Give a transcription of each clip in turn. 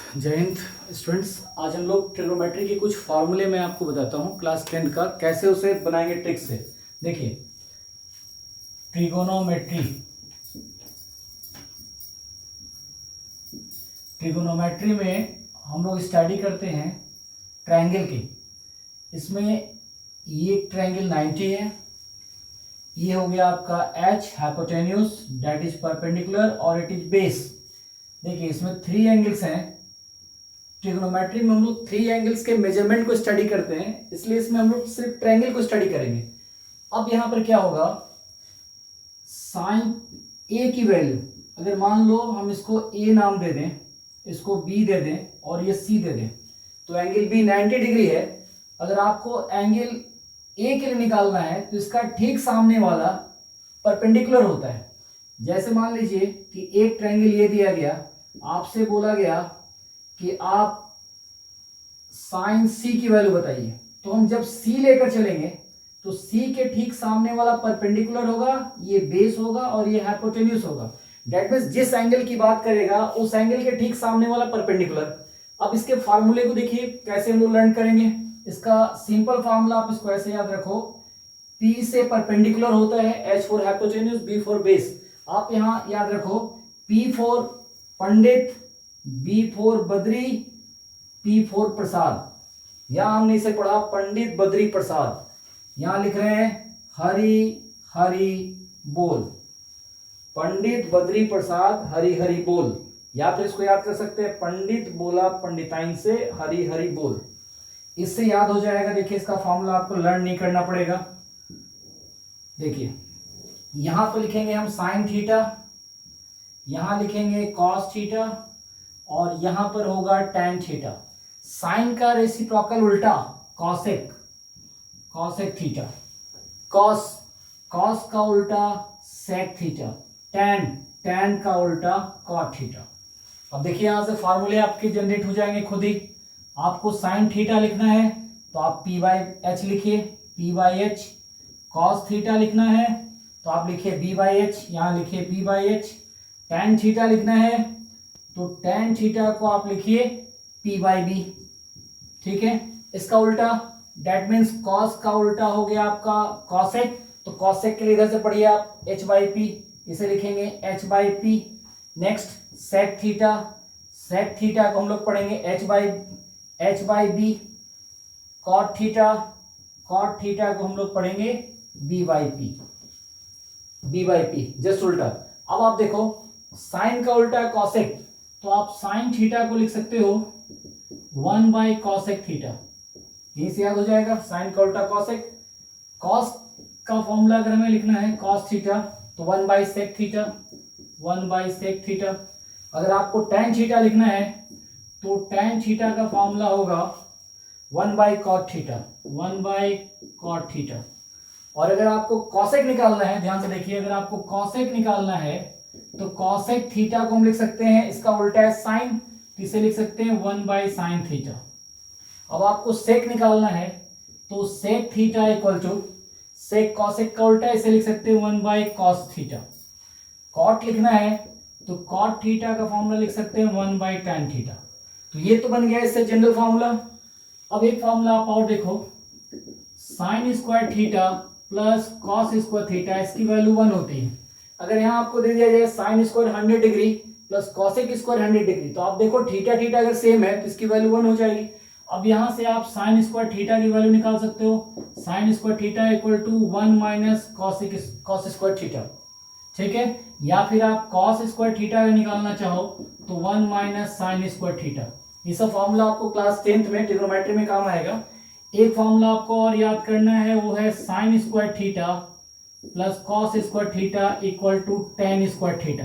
जय हिंद स्टूडेंट्स। आज हम लोग ट्रिग्नोमेट्री के कुछ फार्मूले मैं आपको बताता हूँ क्लास 10 का, कैसे उसे बनाएंगे ट्रिक से। देखिए, ट्रिगोनोमेट्री ट्रिगोनोमेट्री में हम लोग स्टडी करते हैं ट्रायंगल की। इसमें ये ट्रायंगल 90 है, ये हो गया आपका H hypotenuse that is perpendicular और इट इज बेस। देखिए, इसमें 3 एंगल्स हैं। ट्रिग्नोमेट्री में हम लोग 3 एंगल्स के मेजरमेंट को स्टडी करते हैं, इसलिए इसमें हम लोग सिर्फ ट्रायंगल को स्टडी करेंगे। अब यहां पर क्या होगा, साइन ए की वैल्यू, अगर मान लो हम इसको ए नाम दे दें, इसको बी दे दें और ये सी दे दें, तो एंगल बी 90 डिग्री है। अगर आपको एंगल ए के लिए निकालना है तो इसका ठीक सामने वाला परपेंडिकुलर होता है। जैसे मान लीजिए कि एक ट्रायंगल ये दिया गया, आपसे बोला गया कि आप साइन सी की वैल्यू बताइए, तो हम जब सी लेकर चलेंगे तो सी के ठीक सामने वाला परपेंडिकुलर होगा, ये बेस होगा और ये हाइपोटेन्यूस होगा। दैट मींस जिस एंगल की बात करेगा उस एंगल के ठीक सामने वाला परपेंडिकुलर। अब इसके फार्मूले को देखिए कैसे हम लोग लर्न करेंगे। इसका सिंपल फार्मूला आप इसको ऐसे याद रखो, P से परपेंडिकुलर होता है H for hypotenuse, B for base. आप यहां याद रखो P for Pandit, B for Badri, P for Prasad. यहां हमने इसे पढ़ा पंडित बद्री प्रसाद। यहां लिख रहे हैं हरि हरि बोल, पंडित बद्री प्रसाद हरि हरि बोल। या फिर इसको याद कर सकते हैं पंडित बोला पंडिताइन से हरि हरि बोल। इससे याद हो जाएगा। देखिए, इसका फॉर्मूला आपको लर्न नहीं करना पड़ेगा। देखिए, यहां पर लिखेंगे हम साइन थीटा, यहां लिखेंगे कॉस थीटा और यहां पर होगा टैन थीटा। साइन का रेसिप्रोकल उल्टा cosec, cosec theta. Cos, cos का उल्टा सेक थीटा। टैन, टैन का उल्टा कॉट थीटा। अब देखिए, यहां से फार्मूले आपके जनरेट हो जाएंगे खुद ही। आपको साइन थीटा लिखना है तो आप पी बाई एच लिखिए, P by H. Cos theta लिखना है तो आप लिखिए बी बाई एच, यहां लिखिए P by H. Tan theta लिखना है तो टैन थीटा को आप लिखिए पी बाई बी। ठीक है, इसका उल्टा दैट मीन्स कॉस का उल्टा हो गया आपका कॉसेक, तो कॉसेक के लिए इधर से पढ़िए आप एच बाई पी, इसे लिखेंगे H by P. Next sec theta, sec theta को हम लोग पढ़ेंगे H by B. Cot theta, cot theta को हम लोग पढ़ेंगे B by P, B by P, just उल्टा। अब आप देखो, साइन का उल्टा कॉसेक, तो आप साइन थीटा को लिख सकते हो 1 बाई कॉसेक थीटा, यहीं से याद हो जाएगा साइन का उल्टा कॉसेक। कॉस का फॉर्मूला अगर हमें लिखना है कॉस थीटा तो 1 by sec theta, 1 by sec theta. अगर आपको टैन थीटा लिखना है तो टैन थीटा का फॉर्मूला होगा 1 by cot theta, 1 by cot theta. और अगर आपको कॉसेक निकालना है, ध्यान से देखिए, अगर आपको कॉसेक निकालना है तो कॉसेक थीटा को हम लिख सकते हैं, इसका उल्टा है साइन, तो इसे लिख सकते हैं 1 बाई साइन थीटा। अब आपको सेक निकालना है तो sec theta equal to sec cosec का उल्टा, इसे लिख सकते हैं 1 बाई कॉस थीटा। कॉट लिखना है तो कॉट थीटा का फॉर्मूला लिख सकते हैं 1 बाई टैन थीटा। तो ये तो बन गया इससे जनरल फॉर्मूला। अब एक फॉर्मूला आप और देखो, sign square theta plus cos square theta, इसकी वैल्यू 1 होती है। अगर यहाँ आपको दे दिया जाए sine square 100 degree plus cosec square 100 degree, तो आप देखो थीटा थीटा अगर सेम है तो इसकी वैल्यू 1 हो जाएगी। अब यहां से आप साइन स्क्वायर थीटा की वैल्यू निकाल सकते हो, sine square theta equal to 1 minus cos square theta. ठीक है, या फिर आप कॉस स्क्वायर थीटा निकालना चाहो तो 1 माइनस साइन स्क्वायर थीटा। ये सब फॉर्मूला आपको क्लास 10th में ट्रिग्नोमेट्री में काम आएगा। एक फॉर्मूला आपको और याद करना है, वो है sine square theta plus cos square theta equal to tan square theta.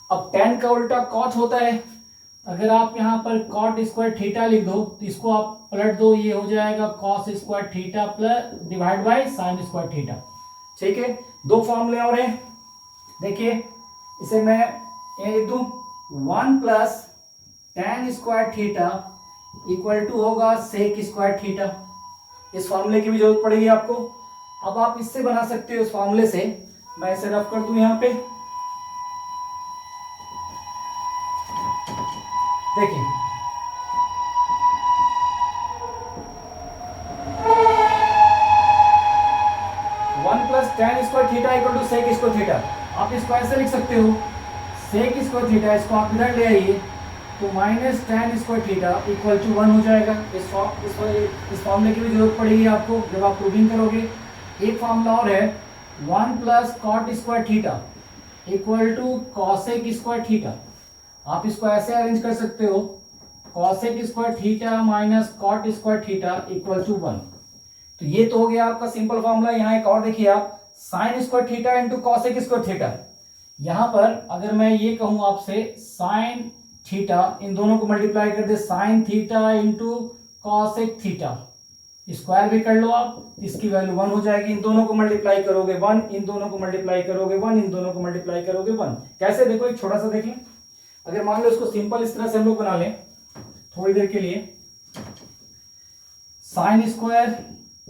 अब टेन का उल्टा कॉट होता है, अगर आप यहाँ पर कॉट स्क्वायर थीटा लिख दो तो इसको आप पलट दो, ये हो जाएगा cos square theta plus divide by sine square theta. ठीक है, 2 फॉर्मूले और हैं। देखिए, इसे मैं ये लिख दूं 1 plus tan square theta equal to होगा सेक स्क्वायर थीटा। इस फॉर्मूले की भी जरूरत पड़ेगी आपको। अब आप इससे बना सकते हो, इस फॉर्मूले से मैं इसे रफ कर दूं यहां पे। देखिए, equal to sec square theta. आप इसको ऐसे लिख सकते हो, सेक स्क्वायर थीटा, इसको आप इधर ले आइए तो minus tan square theta equal to 1 हो जाएगा। इस फॉर्मूले की भी जरूरत पड़ेगी आपको जब आप प्रूविंग करोगे। एक फॉर्मूला और है, 1 plus cot square theta equal to cosec square theta. आप इसको ऐसे अरेंज कर सकते हो, cosec square theta minus cot square theta equal to 1। तो ये तो हो गया आपका सिंपल फॉर्मूला। यहाँ एक और देखिए आप, sine square theta into cosec square theta. यहाँ पर अगर मैं ये कहूं आपसे साइन थीटा, इन दोनों को मल्टीप्लाई कर दे, sine theta into cosec theta, square भी कर लो आप, इसकी वैल्यू 1 हो जाएगी। इन दोनों को मल्टीप्लाई करोगे 1, इन दोनों को मल्टीप्लाई करोगे 1, इन दोनों को मल्टीप्लाई करोगे 1। कैसे, देखो एक छोटा सा देख लें। अगर मान लो इसको सिंपल इस तरह से हम लोग बना लें थोड़ी देर के लिए, sine square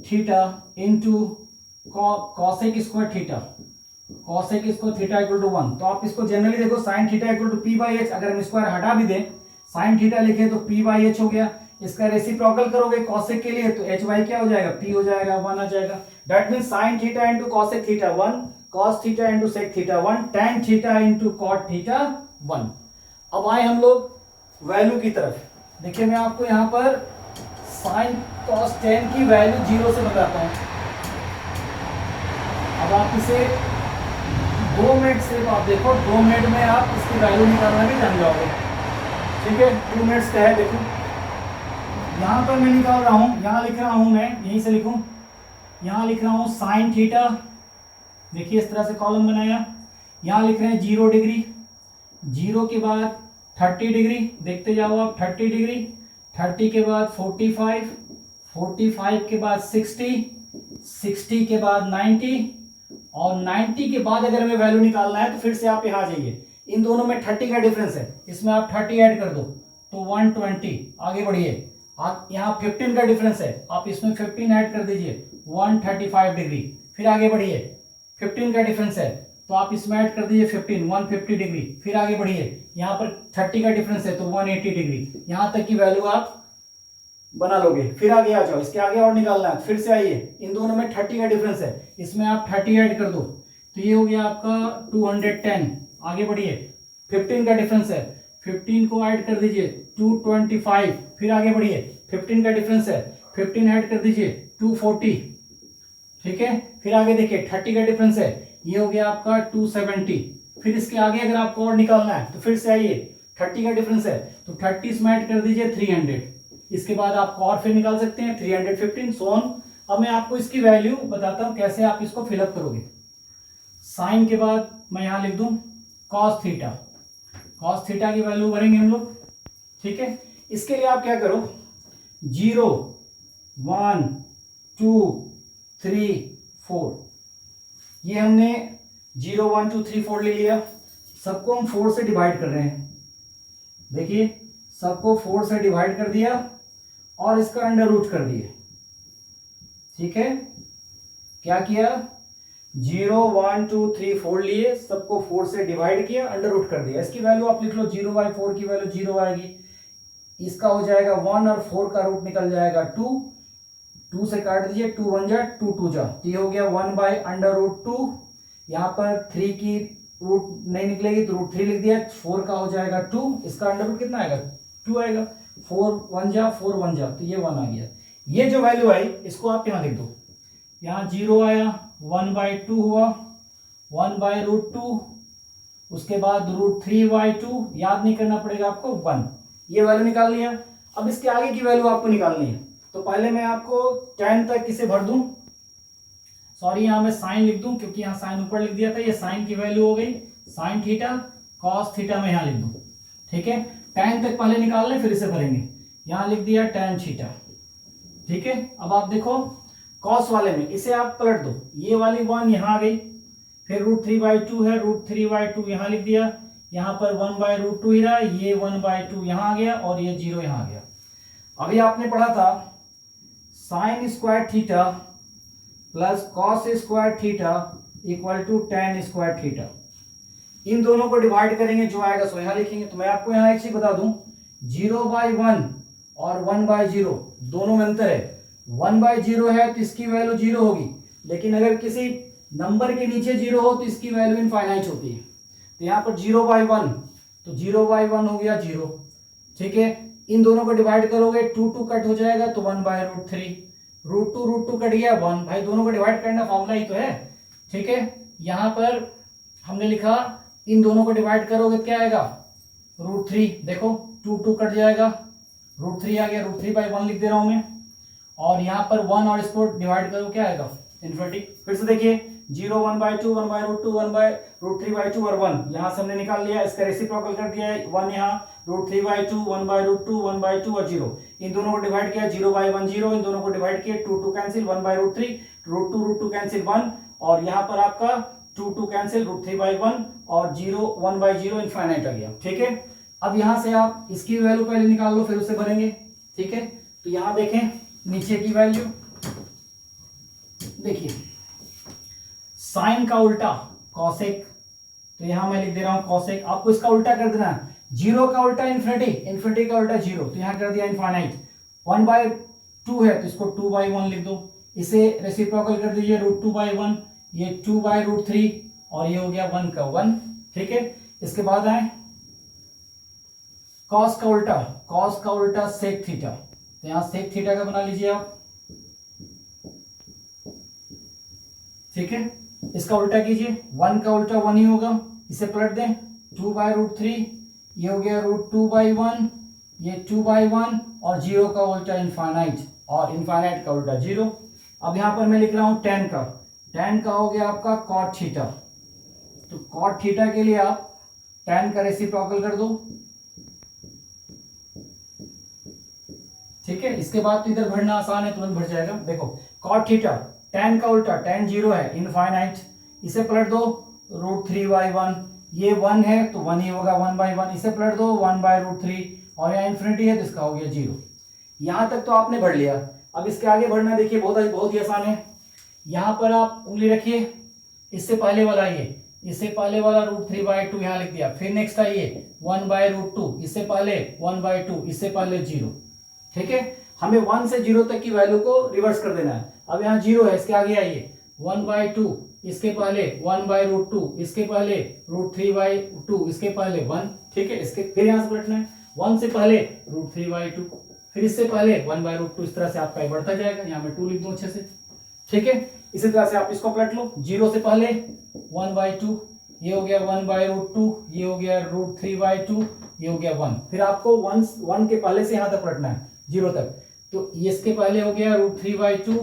theta into cosec square theta, cosec square theta equal to 1। तो आप इसको जनरली देखो, sine theta equal to P by H. अगर हम स्क्वायर हटा भी दें, साइन थीटा लिखे तो पी बाई एच हो गया। इसका रेसिप्रोकल करोगे कॉसेक के लिए तो एच बाई क्या हो जाएगा, पी हो जाएगा, 1 आ जाएगा। That mean sine theta into cosec theta 1, cos theta into sec theta 1, tan theta into cot theta 1। अब आए हम लोग वैल्यू की तरफ। देखिए मैं आपको यहाँ पर साइन कॉस टेन की वैल्यू 0 से बताता हूँ। अब आप इसे 2 मिनट सिर्फ आप देखो, 2 मिनट में आप इसकी वैल्यू निकालना भी जान जाओगे। ठीक है, 2 मिनट्स का है। देखो यहाँ पर मैं निकाल रहा हूँ, यहाँ लिख रहा हूँ, मैं यहीं से लिखूँ, यहाँ लिख रहा हूँ साइन थीटा। देखिए इस तरह से कॉलम बनाया, यहाँ लिख रहे हैं 0 डिग्री, 0 के बाद 30 डिग्री, देखते जाओ आप, 30 डिग्री, 30 के बाद 45, 45 के बाद 60, 60 के बाद 90, और 90 के बाद अगर हमें वैल्यू निकालना है तो फिर से आप यहाँ आ जाइए। इन दोनों में 30 का डिफरेंस है, इसमें आप 30 ऐड कर दो तो 120। आगे बढ़िए, आप यहाँ 15 का डिफरेंस है, आप इसमें 15 ऐड कर दीजिए, 135 डिग्री। फिर आगे बढ़िए, 15 का डिफरेंस है तो आप इसमें ऐड कर दीजिए 15, 150 डिग्री। फिर आगे बढ़िए, यहाँ पर 30 का डिफरेंस है तो 180 डिग्री। यहाँ तक की वैल्यू आप बना लोगे। फिर आगे आ जाओ, इसके आगे और निकालना है, फिर से आइए, इन दोनों में 30 का डिफरेंस है, इसमें आप 30 ऐड कर दो तो ये हो गया आपका 210। आगे बढ़िए, 15 का डिफरेंस है, 15 को ऐड कर दीजिए 225। फिर आगे बढ़िए, 15 का डिफरेंस है, 15 ऐड कर दीजिए 240। ठीक है, फिर आगे देखिए 30 का डिफरेंस है, ये हो गया आपका 270। फिर इसके आगे अगर आपको और निकालना है तो फिर से आइए, 30 का डिफरेंस है तो 30 इसमें ऐड कर दीजिए 300। इसके बाद आप और फिर निकाल सकते हैं 315 सोन। अब मैं आपको इसकी वैल्यू बताता हूं कैसे आप इसको फिलअप करोगे। साइन के बाद मैं यहां लिख दूं कॉस थीटा, कॉस थीटा की वैल्यू भरेंगे हम लोग। ठीक है, इसके लिए आप क्या करो, 0 1 2 3 4, ये हमने 0 1 2 3 4 ले लिया। सबको हम 4 से डिवाइड कर रहे हैं। देखिए सबको 4 से डिवाइड कर दिया और इसका अंडर रूट कर दिए। ठीक है, क्या किया, 0 1 2 3 4 लिए, सबको 4 से डिवाइड किया, अंडर रूट कर दिया। इसकी वैल्यू आप लिख लो, 0/4 की वैल्यू 0 आएगी। इसका हो जाएगा 1 और 4 का रूट निकल जाएगा 2, 2 से काट दीजिए, 2 1 जा 2 2 जा, तो ये हो गया 1/√2। यहाँ पर 3 की रूट नहीं निकलेगी तो √3 लिख दिया, 4 का हो जाएगा 2, इसका अंडर रूट कितना आएगा, 2 आएगा। 4 1 जा 4 1 जा, तो ये 1 आ गया। ये जो वैल्यू आई इसको आप यहाँ लिख दो, यहाँ 0 आया, 1/2 हुआ, 1/√2, उसके बाद √3/2, याद नहीं करना पड़ेगा आपको, 1। ये वैल्यू निकाल लिया। अब इसके आगे की वैल्यू आपको निकालनी है, तो पहले मैं आपको 10 तक इसे भर दूं। सॉरी, यहां मैं साइन लिख दूं क्योंकि यहां साइन ऊपर लिख दिया था, ये साइन की वैल्यू हो गई, साइन थीटा कॉस थीटा में यहां लिख दूं। ठीक है, 10 तक पहले निकाल लें फिर इसे भरेंगे। यहां लिख दिया tan थीटा। ठीक है, अब आप देखो कॉस वाले में इसे आप पलट दो, ये वाली 1 यहां आ गई, फिर √3/2 है, √3/2 यहां लिख दिया, यहां पर 1/√2 ही रहा, ये 1/2 यहां आ गया और ये 0 यहां आ गया। अभी आपने पढ़ा था sine square theta plus cos square theta equal to tan square theta. इन दोनों को डिवाइड करेंगे, जो आएगा सो यहां लिखेंगे। तो मैं आपको यहां एक चीज बता दूं, 0/1 और 1/0 दोनों में अंतर है। 1/0 है तो इसकी वैल्यू 0 होगी, लेकिन अगर किसी नंबर के नीचे 0 हो तो इसकी वैल्यू इनफाइनाइट होती है। तो यहाँ पर 0/1, तो 0/1 हो गया 0। ठीक है, इन दोनों को डिवाइड करोगे 2 कट हो जाएगा तो 1/√3, √2 कट गया 1। भाई दोनों को डिवाइड करना फॉर्मूला ही तो है। ठीक है, यहाँ पर हमने लिखा इन दोनों को डिवाइड करोगे क्या आएगा, √3। देखो 2 कट जाएगा, √3 आ गया, √3/1 लिख दे रहा हूं मैं। और यहाँ पर 1 और इसको डिवाइड करो क्या आएगा, इन्फिनिटी। फिर से देखिए 0, 1/2, 1/√2, 1/√3/2 और 1 यहाँ से हमने निकाल लिया, इसका रेसिप्रोकल कर दिया है 1 यहाँ, √3/2, 1/√2, 1/2 और 0। इन दोनों को डिवाइड किया 0/1 0, इन दोनों को डिवाइड किया 2 कैंसिल, 1/√3, √2 कैंसिल 1, और यहाँ पर आपका 2 कैंसिल, √3/1 और 0 1/0 इनफाइनाइट आ गया। ठीक है, अब यहां से आप इसकी वैल्यू पहले निकाल लो फिर उससे भरेंगे। ठीक है, तो यहां देखें नीचे की वैल्यू देखिए, साइन का उल्टा कॉसेक, तो यहां मैं लिख दे रहा हूं कॉसेक। आपको इसका उल्टा कर देना है, 0 का उल्टा इन्फिनिटी, इन्फिनिटी का उल्टा 0, तो यहां कर दिया इनफाइनाइट। 1/2 है तो इसको 2/1 लिख दो, इसे रेसिप्रोकल कर दीजिए √2/1, ये 2/√3 और ये हो गया 1 का 1। ठीक है, इसके बाद आए कॉस का उल्टा, कॉस का उल्टा सेक थीटा, तो यहां सेक थीटा का बना लीजिए आप। ठीक है, इसका उल्टा कीजिए, 1 का उल्टा 1 ही होगा, इसे पलट दें 2/√3, ये हो गया √2/1, ये 2/1 और 0 का उल्टा इनफाइनाइट, और इनफाइनाइट का उल्टा 0। अब यहां पर मैं लिख रहा हूं tan का, tan का हो गया आपका cot थीटा, तो cot थीटा के लिए आप tan का रेसिप्रोकल कर दो। ठीक है, इसके बाद तो इधर भरना आसान है, तुरंत भर जाएगा। देखो cot थीटा, tan का उल्टा, tan 0 है इनफाइनाइट, इसे पलट दो √3/1, ये 1 है तो 1 ही होगा 1/1, इसे पलट दो 1/√3, और यहाँ इन्फिनिटी है तो इसका हो गया 0। यहां तक तो आपने भर लिया। अब इसके आगे बढ़ना देखिए बहुत ही आसान है। यहां पर आप उंगली रखिए, इससे पहले वाला ये, इससे पहले वाला √3/2 यहां लिख दिया, फिर नेक्स्ट आइए 1/√2, इससे पहले 1/2, इससे पहले 0। ठीक है, हमें 1 से 0 तक की वैल्यू को रिवर्स कर देना है। अब यहाँ 0 है, इसके आगे आइए 1/2, इसके पहले 1/√2, इसके पहले √3/2, इसके पहले 1। ठीक है, इसके फिर यहाँ से पलटना है, 1 से पहले √3/2, फिर इससे पहले 1/√2, इस तरह से आपका बढ़ता जाएगा। यहाँ मैं 2 लिख दूं अच्छे से। ठीक है, इसी तरह से आप इसको पलट लो, 0 से पहले 1/2, ये हो गया 1/√2, ये हो गया √3/2, ये हो गया 1। फिर आपको 1 के पहले से यहां तक पलटना है 0 तक, तो इसके पहले हो गया √3/2,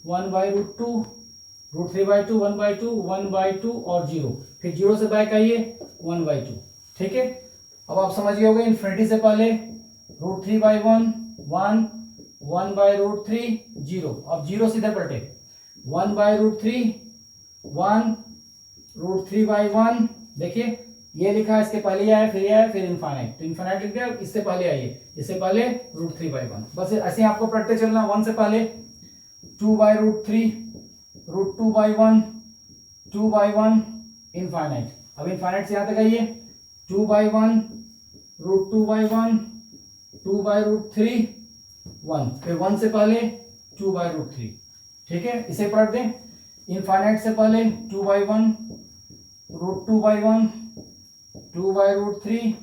1/√2, √3/2, 1/2, 1/2 और 0, फिर 0 से बैक आइए 1/2। ठीक है, अब आप समझ गए होंगे, इन्फिनिटी से पहले √3/1 1, 1/√3 0, अब 0 सीधे पलटे 1/√3 1, √3/1, देखिए ये लिखा है, इसके पहले ये है, फिर ये है, फिर इनफाइनाइट, तो इनफाइनाइट लिख दिया। इससे पहले आइए, इससे पहले √3/1, बस ऐसे आपको पढ़ते चलना। 1 से पहले 2/√3, √2/1, 2/1 इनफाइनाइट। अब इनफाइनाइट से यहां तक आइए 2/1, √2/1, 2/√3 1, फिर 1 से पहले 2/√3। ठीक है, इसे पढ़ दें, इनफाइनाइट से पहले 2/1, √2/1, 2/√3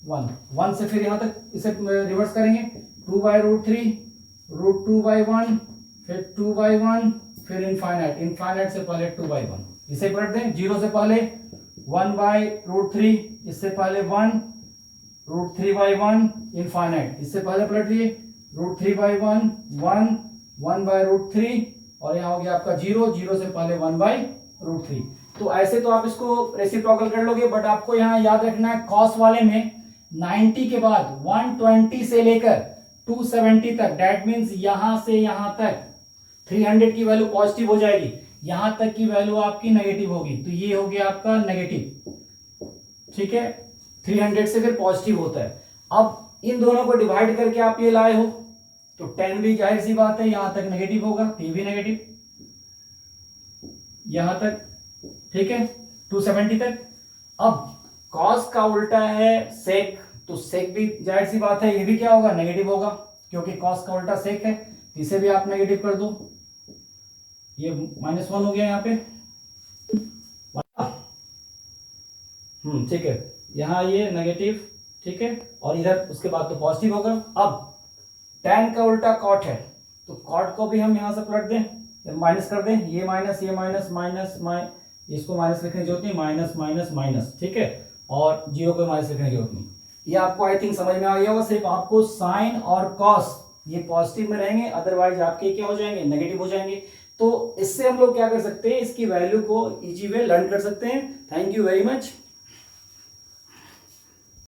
1, 1 से फिर यहां तक इसे रिवर्स करेंगे 2/√3, √2/1, फिर 2/1, फिर इनफाइनाइट, इनफाइनाइट से पहले 2/1, इसे पलट दें। 0 से पहले 1/√3, इससे पहले 1, √3/1 इनफाइनाइट, इससे पहले पलट लिए √3/1 1, 1/√3, और यहाँ हो गया आपका 0, 0 से पहले 1/√3। तो ऐसे तो आप इसको रेसिप्रोकल कर लोगे, बट आपको यहाँ याद रखना है कॉस वाले में 90 के बाद 120 से लेकर 270 तक, दैट मीन्स यहां से यहां तक 300 की वैल्यू पॉजिटिव हो जाएगी, यहां तक की वैल्यू आपकी नेगेटिव होगी, तो ये हो गया आपका नेगेटिव। ठीक है, 300 से फिर पॉजिटिव होता है। अब इन दोनों को डिवाइड करके आप ये लाए हो, तो 10 भी जाहिर सी बात है यहां तक नेगेटिव होगा, तो ये भी नेगेटिव यहां तक। ठीक है, 270 तक। अब कॉस का उल्टा है सेक, तो सेक भी जाहिर सी बात है ये भी क्या होगा, नेगेटिव होगा, क्योंकि कॉस का उल्टा सेक है, तो इसे भी आप नेगेटिव कर दो, ये -1 हो गया यहाँ पे। ठीक है, यहाँ ये नेगेटिव, ठीक है, और इधर उसके बाद तो पॉजिटिव होगा। अब tan का उल्टा cot है, तो cot को भी हम यहाँ से पलट दें, माइनस कर दें, ये माइनस इसको माइनस लिखने की जरूरत नहीं, माइनस माइनस माइनस, ठीक है, और जीरो को माइनस लिखने की जरूरत नहीं। ये आपको आई थिंक समझ में आ गया होगा। सिर्फ आपको साइन और कॉस ये पॉजिटिव में रहेंगे, अदरवाइज आपके क्या हो जाएंगे, नेगेटिव हो जाएंगे। तो इससे हम लोग क्या कर सकते हैं, इसकी वैल्यू को इजी वे लर्न कर सकते हैं। Thank you very much.